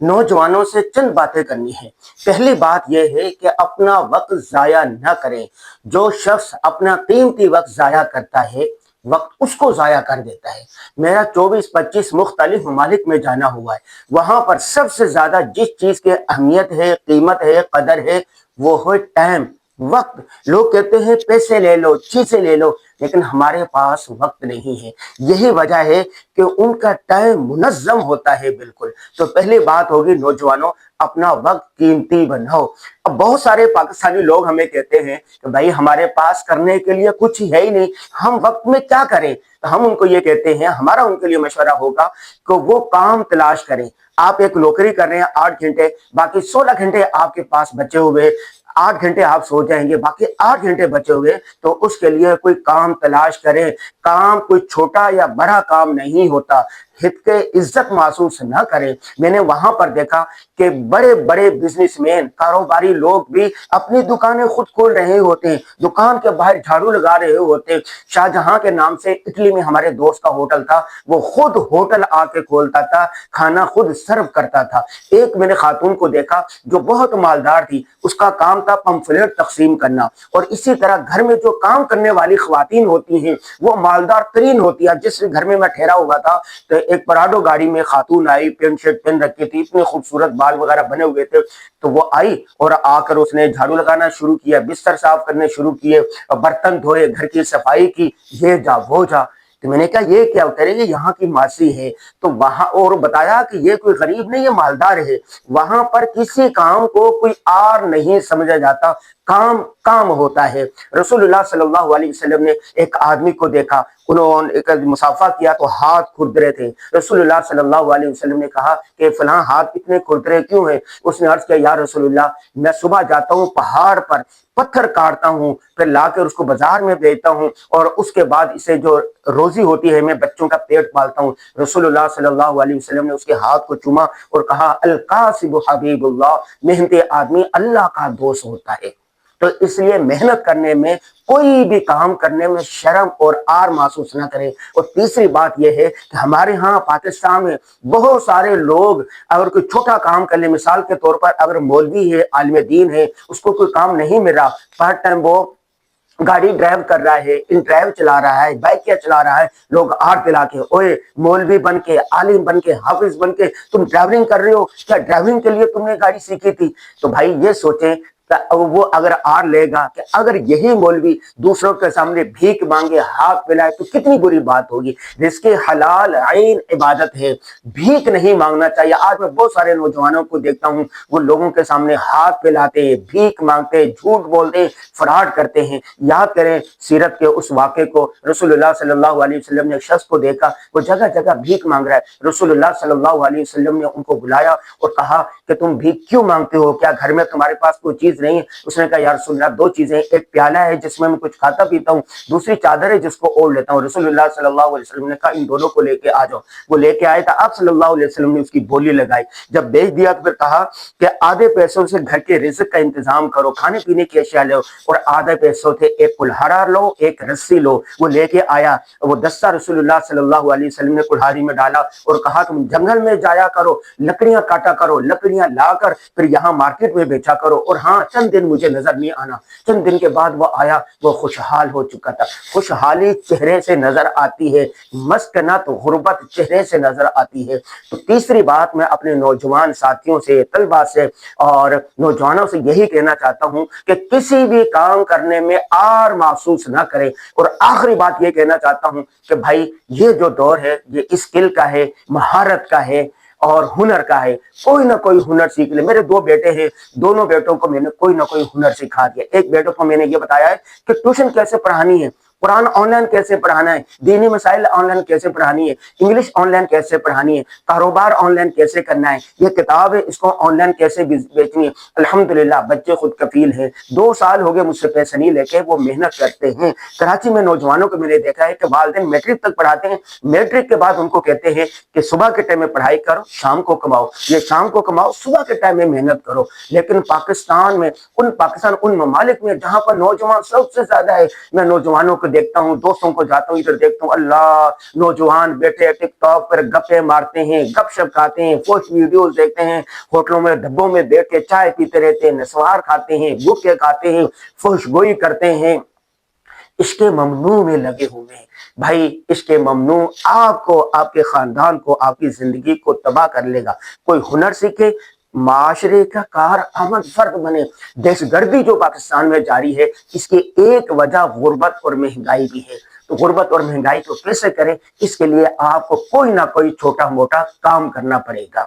नौजवानों से चंद बातें करनी है। पहली बात यह है कि अपना वक्त ज़ाया न करें। जो शख्स अपना कीमती वक्त ज़ाया करता है, वक्त उसको ज़ाया कर देता है। मेरा 24-25 मुख्तलिफ ममालिक में जाना हुआ है। वहाँ पर सबसे ज़्यादा जिस चीज़ की अहमियत है, कीमत है, कदर है, वो है टाइम, वक्त। लोग कहते हैं पैसे ले लो, चीज़ें ले लो, लेकिन हमारे पास वक्त नहीं है। यही वजह है कि उनका टाइम मुनज़्ज़म होता है बिल्कुल। तो पहली बात होगी नौजवानों, अपना वक्त कीमती बनाओ। अब बहुत सारे पाकिस्तानी लोग हमें कहते हैं कि भाई हमारे पास करने के लिए कुछ है ही नहीं, हम वक्त में क्या करें। तो हम उनको ये कहते हैं, हमारा उनके लिए मशवरा होगा कि वो काम तलाश करें। आप एक नौकरी कर रहे हैं 8 घंटे, बाकी 16 घंटे आपके पास बचे हुए, 8 घंटे आप सो जाएंगे, बाकी 8 घंटे बचे हुए, तो उसके लिए कोई काम तलाश करें। काम कोई छोटा या बड़ा काम नहीं होता। हित के इज्जत महसूस न करें। मैंने वहां पर देखा कि बड़े बड़े बिजनेसमैन, कारोबारी लोग भी अपनी दुकानें खुद खोल रहे होते हैं, दुकान के बाहर झाड़ू लगा रहे होते हैं। शाहजहां के नाम से इटली में हमारे दोस्त का होटल था, वो खुद होटल आके खोलता था, खाना खुद सर्व करता था। एक मैंने खातून को देखा जो बहुत मालदार थी, उसका काम था पंफलेट तकसीम करना। और इसी तरह घर में जो काम करने वाली खवातीन होती हैं वो मालदार तरीन होती है। जिस घर में मैं ठहरा हुआ था तो एक पराडो गाड़ी में खातून आई, पेंट शर्ट पहन रखी थी, इतने खूबसूरत बाल वगैरह बने हुए थे। तो वो आई और आकर उसने झाड़ू लगाना शुरू किया, बिस्तर साफ करने शुरू किए, बर्तन धोए, घर की सफाई की, ये जा वो जा। तो मैंने कहा ये क्या, करेंगे यहाँ की मासी है। तो वहां और बताया कि ये कोई गरीब नहीं, ये मालदार है। वहां पर किसी काम को कोई आर नहीं समझा जाता, काम काम होता है। रसूलुल्लाह सल्लल्लाहु अलैहि वसल्लम ने एक आदमी को देखा, उन्होंने एक मुसाफा किया तो हाथ खुरदरे थे। रसूलुल्लाह सल्लल्लाहु अलैहि वसल्लम ने कहा कि फलां हाथ इतने खुरदरे क्यों हैं। उसने अर्ज किया, या रसूलुल्लाह, मैं सुबह जाता हूँ पहाड़ पर, पत्थर काटता हूँ, फिर लाकर उसको बाजार में बेचता हूँ, और उसके बाद इसे जो रोजी होती है मैं बच्चों का पेट पालता हूँ। रसूलुल्लाह सल्लल्लाहु अलैहि वसल्लम ने उसके हाथ को चूमा और कहा, अल कासिबु हबीबुल्लाह, मेहनती आदमी अल्लाह का दोस्त होता है। तो इसलिए मेहनत करने में, कोई भी काम करने में शर्म और आर महसूस ना करें। और तीसरी बात यह है कि हमारे यहाँ पाकिस्तान में बहुत सारे लोग अगर कोई छोटा काम कर ले, मिसाल के तौर पर अगर मौलवी है, आलिम दीन है, उसको कोई काम नहीं मिल रहा, पार्ट टाइम वो गाड़ी ड्राइव कर रहा है, इन ड्राइव चला रहा है, बाइक क्या चला रहा है, लोग आड़ दिला के, ओए मौलवी बन के, आलिम बन के, हाफिज बन के तुम ड्राइविंग कर रहे हो क्या, ड्राइविंग के लिए तुमने गाड़ी सीखी थी। तो भाई ये सोचें, वो अगर आर लेगा कि अगर यही मौलवी दूसरों के सामने भीख मांगे, हाथ फैलाए, तो कितनी बुरी बात होगी। जिसके हलाल आइन इबादत है, भीख नहीं मांगना चाहिए। आज मैं बहुत सारे नौजवानों को देखता हूँ, वो लोगों के सामने हाथ फैलाते हैं, भीख मांगते हैं, झूठ बोलते हैं, फ्रॉड करते हैं। याद करें सीरत के उस वाक़े को, रसूलुल्लाह सल्लल्लाहु अलैहि वसल्लम ने एक शख्स को देखा, वो जगह जगह भीख मांग रहा है। रसूलुल्लाह सल्लल्लाहु अलैहि वसल्लम ने उनको बुलाया और कहा कि तुम भीख क्यों मांगते हो, क्या घर में तुम्हारे पास कोई चीज नहीं है। उसने कहा, या रसूलुल्लाह, दो चीजें, एक प्याला है जिसमें मैं कुछ खाता पीता हूँ, दूसरी चादर है जिसको ओढ़ लेता हूँ। रसूलुल्लाह सल्लल्लाहु अलैहि वसल्लम ने कहा, इन दोनों को लेके आ जाओ। वो लेके आए तो आप सल्लल्लाहु अलैहि वसल्लम ने उसकी बोली लगाई। जब बेच दिया तो फिर कहा कि आधे पैसों से घर के रिज़्क का इंतजाम करो, खाने पीने की अशिया लो, और आधे पैसों थे एक कुल्हाड़ा लो, एक रस्सी लो। वो लेके आया, वो दस्ता रसूलुल्लाह सल्लल्लाहु अलैहि वसल्लम ने कुल्हाड़ी में डाला और कहा, तुम जंगल में जाया करो, लकड़ियां काटा करो, लकड़ियां लाकर फिर यहाँ मार्केट में बेचा करो, और हाँ चंद दिन मुझे नजर नहीं आना। चंद दिन के बाद वो आया, वो खुशहाल हो चुका था। खुशहाली चेहरे से नजर आती है, मस्कनत गुर्बत चेहरे से नजर आती है। तो तीसरी बात मैं अपने नौजवान साथियों से, तलबा से और नौजवानों से यही कहना चाहता हूं कि किसी भी काम करने में आर महसूस ना करें। और आखिरी बात ये कहना चाहता हूं कि भाई ये जो दौर है ये स्किल का है, महारत का है और हुनर का है। कोई ना कोई हुनर सीख ले। मेरे दो बेटे हैं, दोनों बेटों को मैंने कोई ना कोई हुनर सिखा दिया। एक बेटों को मैंने ये बताया है कि ट्यूशन कैसे पढ़ानी है, कुरान ऑनलाइन कैसे पढ़ाना है, दीनी मसाइल ऑनलाइन कैसे पढ़ानी है, इंग्लिश ऑनलाइन कैसे पढ़ानी है, कारोबार ऑनलाइन कैसे करना है, ये किताब है इसको ऑनलाइन कैसे बेचनी है। अल्हम्दुलिल्लाह बच्चे खुद कफील हैं। 2 साल हो गए मुझसे पैसे नहीं लेके, वो मेहनत करते हैं। कराची में नौजवानों को मैंने देखा है कि वालिदैन मैट्रिक तक पढ़ाते हैं, मैट्रिक के बाद उनको कहते हैं कि सुबह के टाइम में पढ़ाई करो, शाम को कमाओ। ये शाम को कमाओ, सुबह के टाइम में मेहनत करो। लेकिन पाकिस्तान उन ममालिक में जहां पर नौजवान सबसे ज्यादा है, मैं नौजवानों को دیکھتا ہوں، دوستوں کو جاتا ہوں ادھر دیکھتا ہوں، اللہ نوجوان بیٹھے ٹک ٹاک پر گپے مارتے ہیں، گپ شپ کھاتے ہیں، فوش ویڈیوز دیکھتے ہیں، ہوٹلوں میں ڈبوں میں بیٹھ کے چائے پیتے رہتے ہیں، نسوار کھاتے ہیں، گٹکے کھاتے ہیں، فوش گوئی کرتے ہیں، عشق ممنوع میں لگے ہوئے ہیں۔ بھائی عشق ممنوع آپ کو، آپ کے خاندان کو، آپ کی زندگی کو تباہ کر لے گا۔ کوئی ہنر سیکھے، معاشرے کا کارآمد فرد بنے۔ دہشت گردی جو پاکستان میں جاری ہے، اس کی ایک وجہ غربت اور مہنگائی بھی ہے۔ تو غربت اور مہنگائی کو کیسے کریں، اس کے لیے آپ کو کوئی نہ کوئی چھوٹا موٹا کام کرنا پڑے گا۔